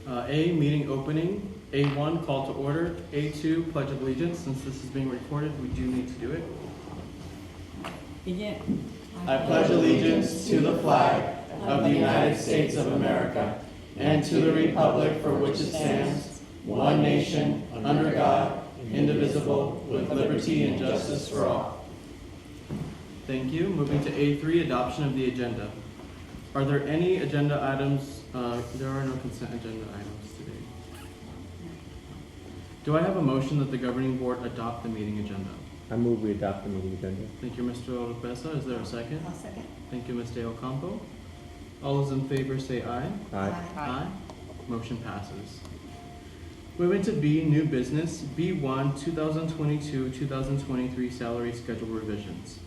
A, meeting opening. A1, call to order. A2, pledge of allegiance. Since this is being recorded, we do need to do it. Begin. I pledge allegiance to the flag of the United States of America and to the republic for which it stands, one nation, under God, indivisible, with liberty and justice for all. Thank you. Moving to A3, adoption of the agenda. Are there any agenda items? There are no consent agenda items today. Do I have a motion that the governing board adopt the meeting agenda? I move we adopt the meeting agenda. Thank you, Mr. Oropesa. Is there a second? I'll second. Thank you, Ms. De Ocampo. All those in favor say aye. Aye. Aye. Motion passes. Moving to B, new business. B1, 2022-2023 salary schedule revisions.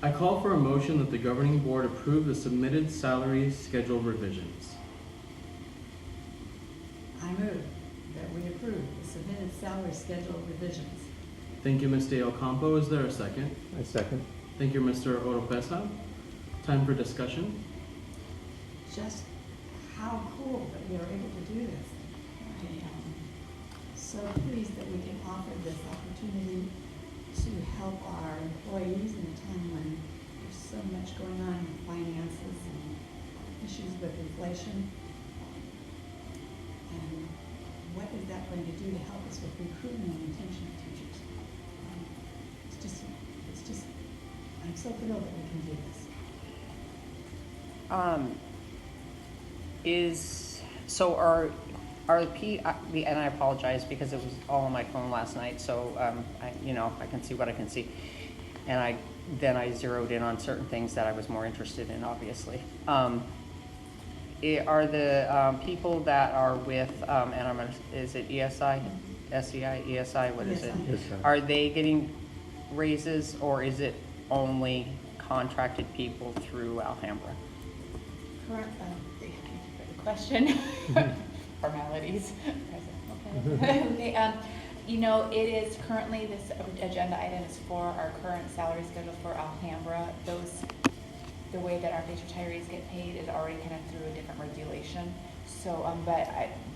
I call for a motion that the governing board approve the submitted salary schedule revisions. I move that we approve the submitted salary schedule revisions. Thank you, Ms. De Ocampo. Is there a second? I second. Thank you, Mr. Oropesa. Time for discussion. Just how cool that we are able to do this. I am so pleased that we can offer this opportunity to help our employees in a time when there's so much going on in finances and issues with inflation. And what is that going to do to help us with recruitment and retention of teachers? It's just, I'm so thrilled that we can do this. And I apologize because it was all on my phone last night, so I can see what I can see, and I zeroed in on certain things that I was more interested in, obviously. Are the people that are with is it ESI, SEI, ESI? What is it? Yes, sir. Are they getting raises, or is it only contracted people through Alhambra? Correct. Thank you for the question. Formalities. Okay. It is currently, this agenda item is for our current salary schedule for Alhambra. The way that our base retirees get paid is already kind of through a different regulation. So, but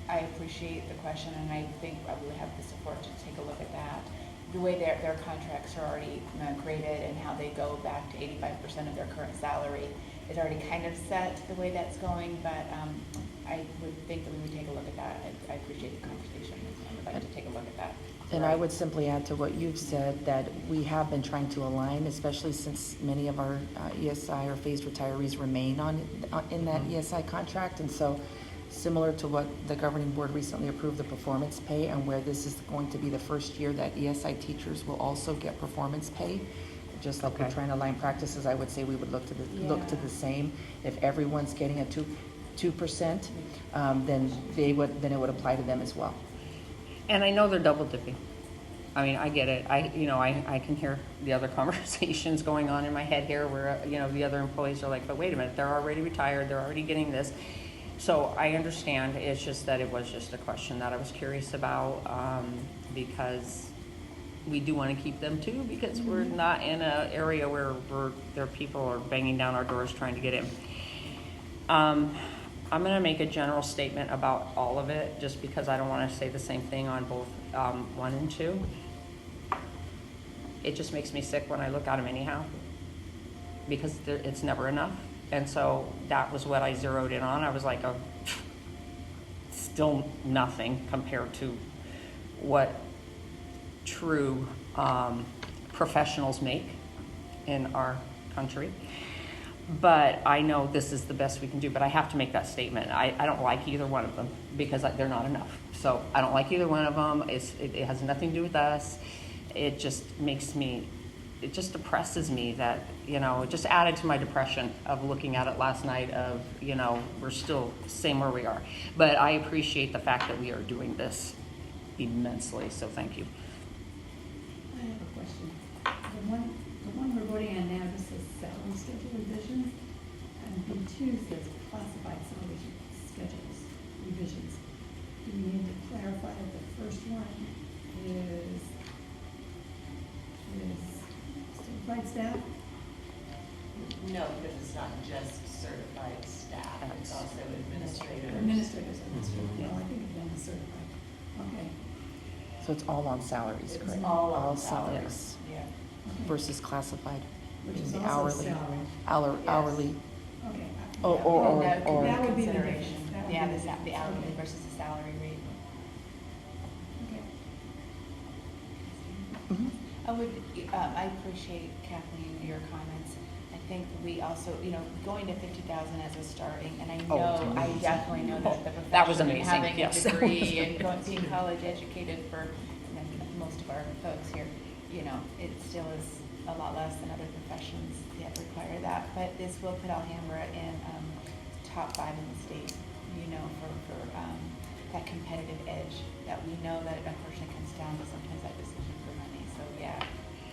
I appreciate the question, and I think we would have the support to take a look at that. The way their contracts are already graded and how they go back to 85% of their current salary is already kind of set the way that's going, but I would think that we would take a look at that. I appreciate the conversation. I would like to take a look at that. And I would simply add to what you've said that we have been trying to align, especially since many of our ESI or phased retirees remain in that ESI contract. And so similar to what the governing board recently approved, the performance pay, and where this is going to be the first year that ESI teachers will also get performance pay. Just like we're trying to align practices, I would say we would look to the same. If everyone's getting a 2%, then it would apply to them as well. And I know they're double dipping. I mean, I get it. I can hear the other conversations going on in my head here where, the other employees are like, but wait a minute, they're already retired. They're already getting this. So I understand. It's just that it was just a question that I was curious about because we do want to keep them too, because we're not in an area where there people are banging down our doors trying to get in. I'm going to make a general statement about all of it, just because I don't want to say the same thing on both 1 and 2. It just makes me sick when I look at them anyhow, because it's never enough. And so that was what I zeroed in on. I was like, still nothing compared to what true professionals make in our country. But I know this is the best we can do, but I have to make that statement. I don't like either one of them because they're not enough. So I don't like either one of them. It has nothing to do with us. It just depresses me that, it just added to my depression of looking at it last night of, we're still same where we are. But I appreciate the fact that we are doing this immensely, so thank you. I have a question. The one we're voting on now just says salary schedule revisions, and B2 says classified salary schedules revisions. Do we need to clarify that the first one is certified staff? No, because it's not just certified staff, it's also administrators. Administrators. certified. Okay. So it's all on salaries, It's correct? all on salaries Yeah. Okay. versus classified. Which is the also hourly. salary. Yes. Hourly. Okay. Oh, Yeah, or- and that could be That would be the consideration. difference. That would Yeah, be the the difference. hourly Okay. versus the salary rate. Okay. Mhm. I appreciate Kathleen, your comments. I think we also, going to 50,000 as a starting, and I definitely know that the That was profession, and amazing, having a yes. degree and being college educated for most of our folks here, it still is a lot less than other professions that require that. But this will put Alhambra in top 5 in the state, for that competitive edge that we know that it unfortunately comes down to sometimes that decision for money. So yeah,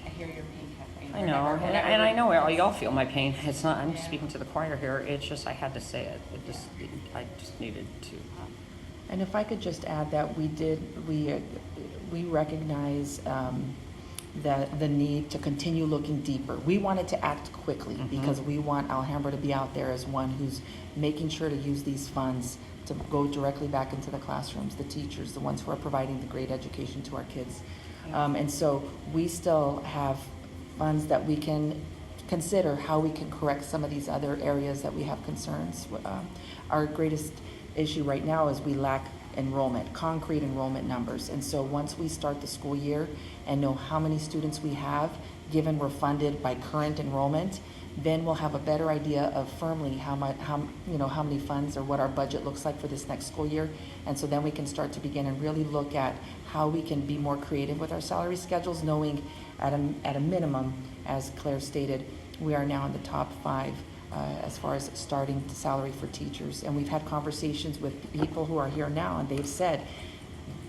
I hear your pain, Kathleen. I know, Whenever and I we- know y'all feel my pain. It's not, I'm Yeah. speaking to the choir here. It's just, I had to say it. I just needed to. And if I could just add that we recognize that the need to continue looking deeper. We wanted to act quickly because we want Alhambra to be out there as one who's making sure to use these funds to go directly back into the classrooms, the teachers, the ones who are providing the great education to our kids. And so we still have funds that we can consider how we can correct some of these other areas that we have concerns. Our greatest issue right now is we lack enrollment, concrete enrollment numbers. And so once we start the school year and know how many students we have, given we're funded by current enrollment, then we'll have a better idea of firmly how many funds or what our budget looks like for this next school year. And so then we can start to begin and really look at how we can be more creative with our salary schedules, knowing at a minimum, as Claire stated, we are now in the top 5 as far as starting the salary for teachers. And we've had conversations with people who are here now, and they've said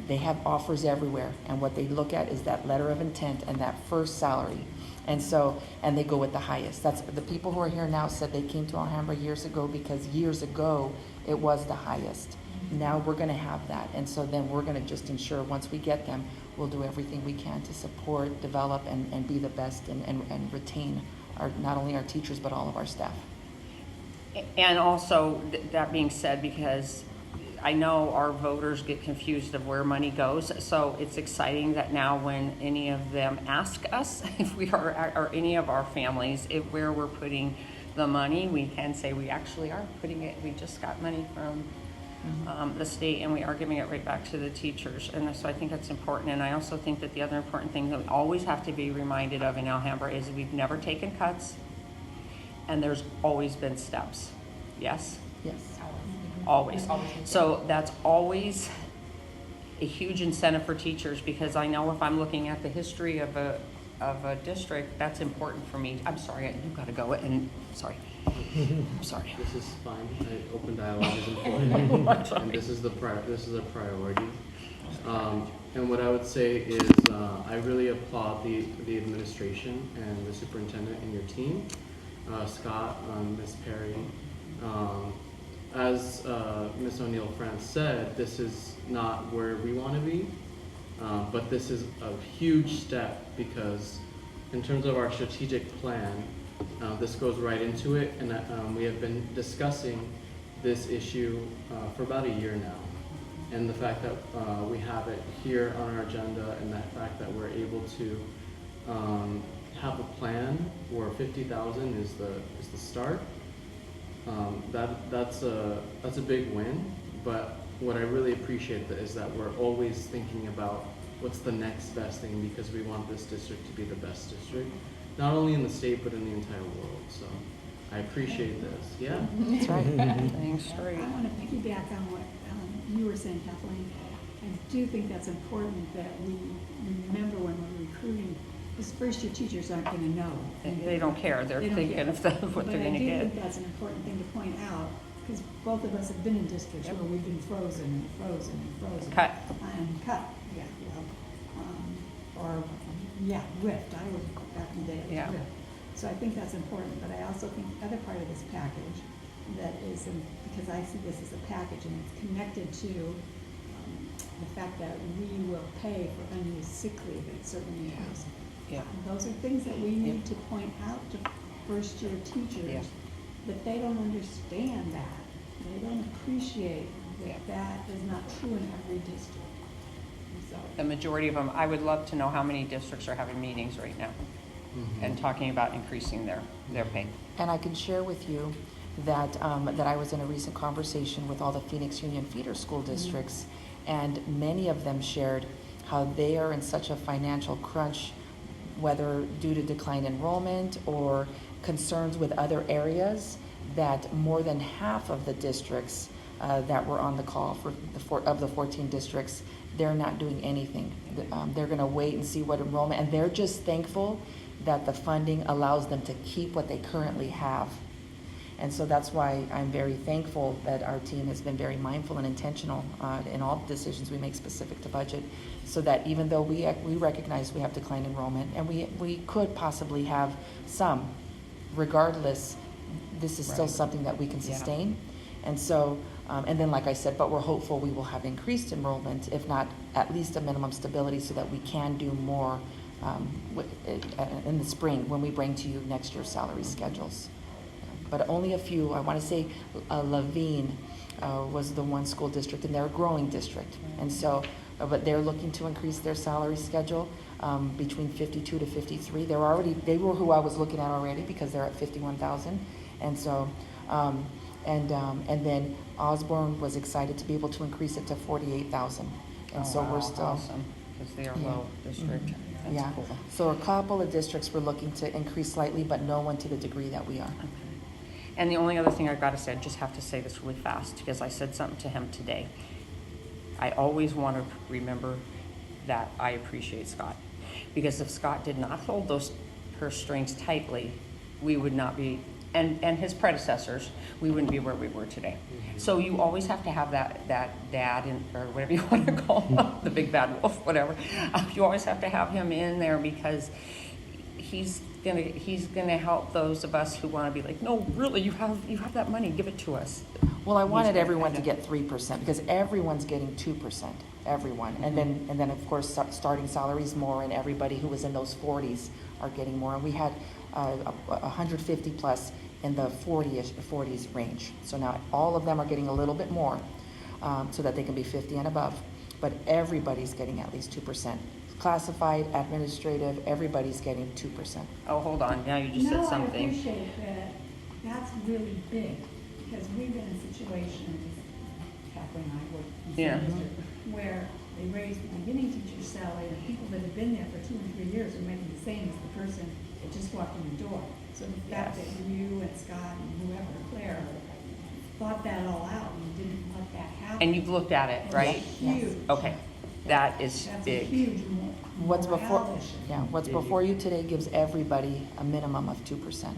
they have offers everywhere, and what they look at is that letter of intent and that first salary. And they go with the highest. That's the people who are here now said they came to Alhambra years ago because years ago it was the highest. Now we're going to have that, and so then we're going to just ensure once we get them, we'll do everything we can to support, develop, and be the best and retain not only our teachers but all of our staff. And also, that being said, because I know our voters get confused of where money goes, so it's exciting that now when any of them ask us if we are, or any of our families, where we're putting the money, we can say we actually are putting it, we just got money from the state, and we are giving it right back to the teachers. And so I think that's important. And I also think that the other important thing that we always have to be reminded of in Alhambra is we've never taken cuts, and there's always been steps. Yes? Yes. Always. So that's always a huge incentive for teachers, because I know if I'm looking at the history of a district, that's important for me. I'm sorry, you've got to go, and sorry. I'm sorry. This is fine. Open dialogue is important, and this is a priority. And what I would say is, I really applaud the administration and the superintendent and your team, Scott, Ms. Perry. As Ms. O'Neill-France said, this is not where we want to be, but this is a huge step, because in terms of our strategic plan, this goes right into it, and we have been discussing this issue for about a year now. And the fact that we have it here on our agenda, and the fact that we're able to have a plan where 50,000 is the start, that's a big win. But what I really appreciate is that we're always thinking about what's the next best thing, because we want this district to be the best district, not only in the state but in the entire world. So I appreciate this. Yeah. That's right. Thanks, I right. want to piggyback on what you were saying, Kathleen. I do think that's important that we remember when we're recruiting, because first-year teachers aren't going to know. They don't care. They're They don't thinking care. of what they're going to But I do get. think that's an important thing to point out, because both of us have been in districts Yep. where we've been frozen and frozen and frozen. Cut. And cut, yeah, well, whipped. I was back in the day, it was Yeah. whipped. So I think that's important, but I also think the other part of this package that is, because I see this as a package and it's connected to the fact that we will pay for unused sick leave at certain years. Yeah. Those are things that we need to point out to first-year teachers, Yeah. that they don't understand that. They don't appreciate that is not true in every district. So, The majority of them, I would love to know how many districts are having meetings right now and talking about increasing their pay. And I can share with you that, that I was in a recent conversation with all the Phoenix Union feeder school districts, and many of them shared how they are in such a financial crunch, whether due to declined enrollment or concerns with other areas, that more than half of the districts that were on the call of the 14 districts, they're not doing anything. They're going to wait and see what enrollment, and they're just thankful that the funding allows them to keep what they currently have. And so that's why I'm very thankful that our team has been very mindful and intentional in all decisions we make specific to budget, so that even though we recognize we have declined enrollment, and we could possibly have some, regardless, this is still Right. something that we can Yeah. sustain. And so, and then like I said, but we're hopeful we will have increased enrollment, if not at least a minimum stability, so that we can do more in the spring when we bring to you next year's salary schedules. But only a few. I want to say Levine was the one school district, and they're a growing district. And so, but they're looking to increase their salary schedule between 52 to 53. They were who I was looking at already, because they're at 51,000. And so, and then Osborne was excited to be able to increase it to 48,000. And so we're still. Awesome, because they are Yeah. low district. Mhm. That's Yeah. cool. So a couple of districts were looking to increase slightly, but no one to the degree that we are. Okay. And the only other thing I've got to say, I just have to say this really fast, because I said something to him today. I always want to remember that I appreciate Scott, because if Scott did not hold those purse strings tightly, we would not be, and his predecessors, we wouldn't be where we were today. So you always have to have that dad, or whatever you want to call him, the big bad wolf, whatever. You always have to have him in there, because he's gonna help those of us who want to be like, no, really, you have that money, give it to us. Well, I wanted gonna everyone to kinda- get 3%, because everyone's getting 2%, everyone. And then of course, starting salaries more, and everybody who was in those 40s are getting more. And we had 150 plus in the 40s range. So now all of them are getting a little bit more, so that they can be 50 and above. But everybody's getting at least 2%. Classified, administrative, everybody's getting 2%. Oh, hold on, now you just said No, I something. appreciate that. That's really big, because we've been in situations, Kathleen and I work in the Yeah. same district, where they raise the beginning teacher's salary, and people that have been there for 2 and 3 years are making the same as the person that just walked in the door. So the fact Yes. that you and Scott and whoever, Claire, thought that all out and didn't let that happen. And you've looked at it, right? Yes. Huge. Okay, that is That's a big. huge What's before, morale issue. yeah, what's before you today gives everybody a minimum of 2%.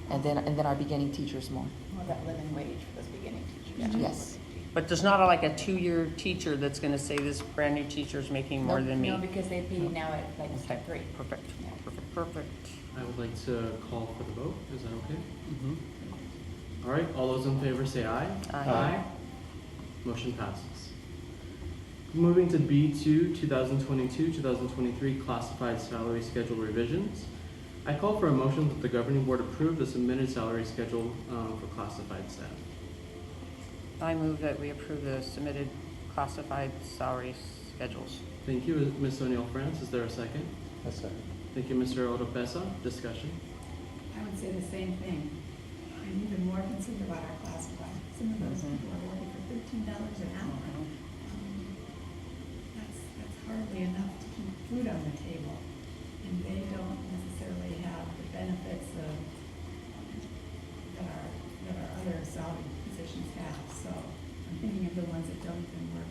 And then our beginning teachers more. Well, that living wage for those beginning teachers. Yes. But there's not like a 2-year teacher that's gonna say this brand new teacher's making more Nope. than me. No, because they pay now at like Okay, step 3. perfect, Yeah. perfect. I would like to call for the vote. Is that okay? Mhm. All right, all those in favor say aye. Aye. Motion passes. Moving to B2, 2022-2023 classified salary schedule revisions. I call for a motion that the governing board approve the submitted salary schedule for classified staff. I move that we approve the submitted classified salary schedules. Thank you, Ms. O'Neill France. Is there a second? That's it. Thank you, Mr. Oropesa. Discussion. I would say the same thing. I'm even more concerned about our classified. Some of those Mhm. people are working for $13 an hour. That's hardly enough to keep food on the table. And they don't necessarily have the benefits of, that our other salary positions have. So I'm thinking of the ones that don't even work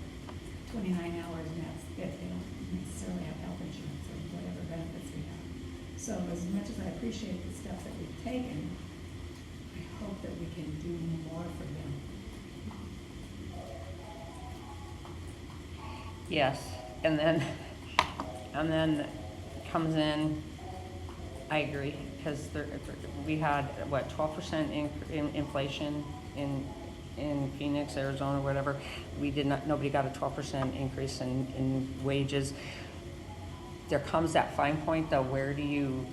29 hours and that's it. They don't necessarily have health insurance or whatever benefits we have. So as much as I appreciate the steps that we've taken, I hope that we can do more for them. Yes, and then comes in, I agree, because we had, what, 12% in inflation in Phoenix, Arizona, whatever. Nobody got a 12% increase in wages. There comes that fine point, though, what do you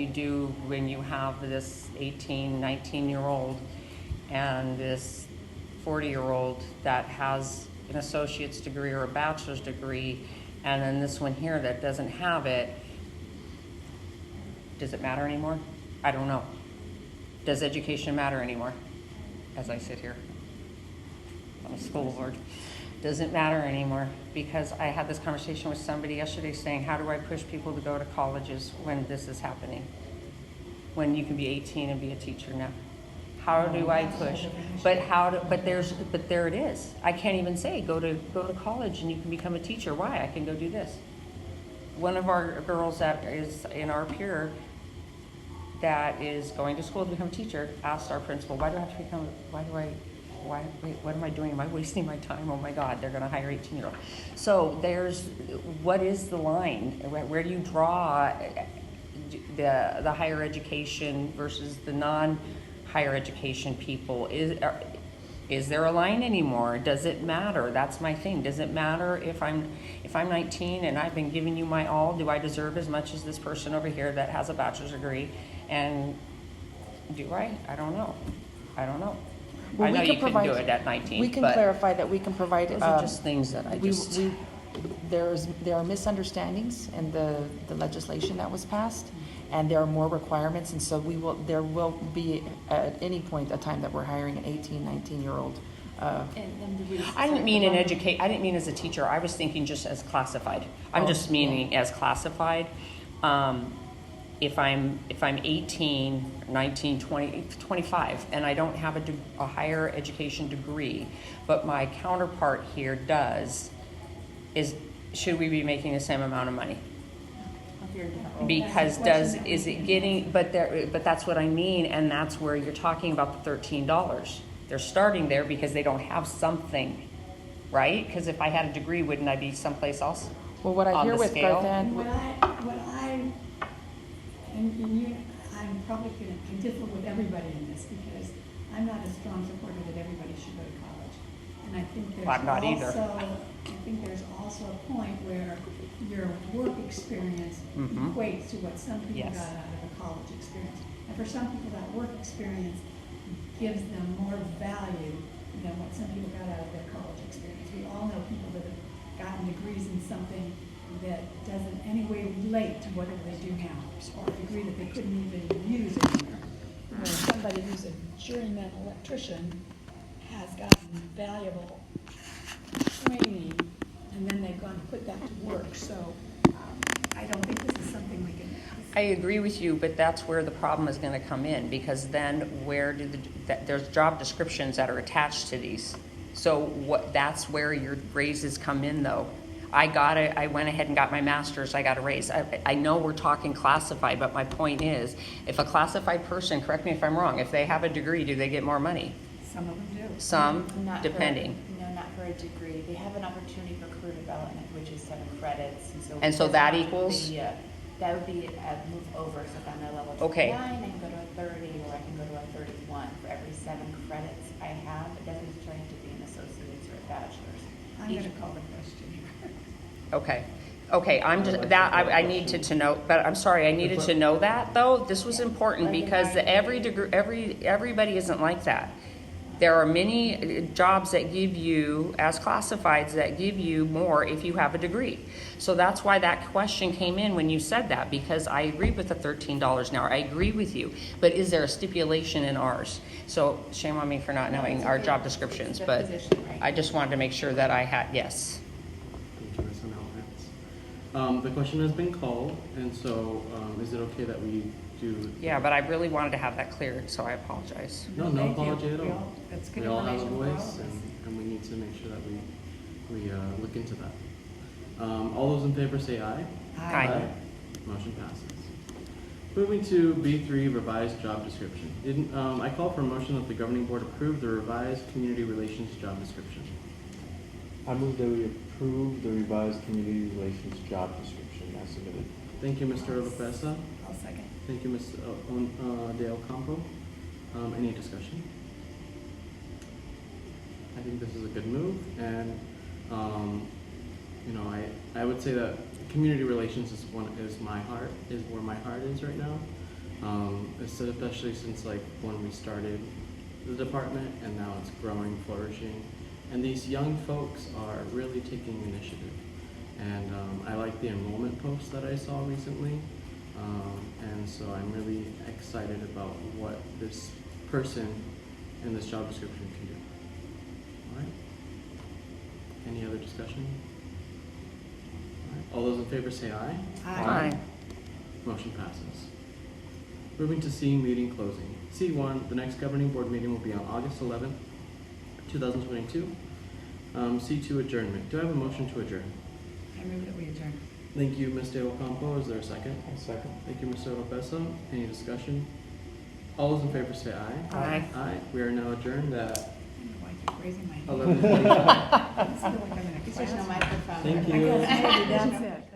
do when you have this 18, 19-year-old and this 40-year-old that has an associate's degree or a bachelor's degree, and then this one here that doesn't have it, does it matter anymore? I don't know. Does education matter anymore? As I sit here on the school board, does it matter anymore? Because I had this conversation with somebody yesterday saying, how do I push people to go to colleges when this is happening? When you can be 18 and be a teacher now? How do I push? But there it is. I can't even say go to college and you can become a teacher. Why? I can go do this. One of our girls that is in our peer that is going to school to become a teacher asked our principal, wait, what am I doing? Am I wasting my time? Oh my God, they're gonna hire 18-year-old. So what is the line? Where do you draw the higher education versus the non-higher education people? Is there a line anymore? Does it matter? That's my thing. Does it matter if I'm 19 and I've been giving you my all? Do I deserve as much as this person over here that has a bachelor's degree? And do I? I don't know. Well, I know we you can couldn't provide- do it at 19, We can but clarify that we can provide. those are just things that I just. There are misunderstandings in the legislation that was passed, and there are more requirements, and so there will be at any point a time that we're hiring an 18, 19-year-old. I didn't mean I didn't mean as a teacher. I was thinking just as classified. I'm just meaning as classified. If I'm 18, 19, 20, 25, and I don't have a higher education degree, but my counterpart here does, should we be making the same amount of money? Because is it getting, but that's what I mean, and that's where you're talking about the $13. They're starting there because they don't have something, right? Because if I had a degree, wouldn't I be someplace else? Well, what I On hear the with scale? Garthan, I'm probably going to differ with everybody in this because I'm not a strong supporter that everybody should go to college. And I think there's Well, I'm not either. also a point where your work experience Mhm. equates to what some people Yes. got out of a college experience. And for some people, that work experience gives them more value than what some people got out of their college experience. We all know people that have gotten degrees in something that doesn't in any way relate to whatever they do now, or a degree that they couldn't even use anywhere. Where somebody who's a journeyman electrician has gotten valuable training, and then they've gone to put that to work. So I don't think this is something we can. I agree with you, but that's where the problem is going to come in, because then there's job descriptions that are attached to these. So that's where your raises come in, though. I went ahead and got my master's, I got a raise. I know we're talking classified, but my point is, if a classified person, correct me if I'm wrong, if they have a degree, do they get more money? Some of them do. Some, Not depending. No, not for a degree. They have an opportunity for career development, which is 7 credits, And so that equals? That would be a move over, so if I'm at level 29, Okay. I can go to a 30, or I can go to a 31. For every 7 credits I have, it doesn't necessarily have to be an associate's or a bachelor's. I'm going to call the question. Okay, I'm just, I needed to know, but I'm sorry, I needed to know that, though. This was important because everybody isn't like that. There are many jobs that give you, as classifieds, that give you more if you have a degree. So that's why that question came in when you said that, because I agree with the $13 an hour. I agree with you. But is there a stipulation in ours? So shame on me for not knowing our job descriptions, It's a but position, right? I just wanted to make sure that I had, yes. Thank you, Ms. Alvarez. The question has been called, and so is it okay that we do? Yeah, but I really wanted to have that clear, so I apologize. No Thank you. apology at all. That's good We all have a information for all voice, of us. and we need to make sure that we look into that. All those in favor say aye. Aye. Motion passes. Moving to B3, revised job description. I call for a motion that the governing board approve the revised community relations job description. I move that we approve the revised community relations job description as submitted. Thank you, Mr. Lopeza. I'll second. Thank you, Ms. Dale Campo. Any discussion? I think this is a good move, and I would say that community relations is where my heart is right now. Especially since when we started the department, and now it's growing, flourishing. And these young folks are really taking initiative. And I like the enrollment posts that I saw recently. And so I'm really excited about what this person in this job description can do. All right? Any other discussion? All right. All those in favor say aye. Aye. Motion passes. Moving to C, meeting closing. C1, the next governing board meeting will be on August 11th, 2022. C2, adjournment. Do I have a motion to adjourn? I move that we adjourn. Thank you, Ms. De Ocampo. Is there a second? A second. Thank you, Mr. Lopeza. Any discussion? All those in favor say aye. Aye. Aye. We are now adjourned at I don't know why I keep raising my hand. 11:45. There's no microphone. Thank I you. guess maybe that's it.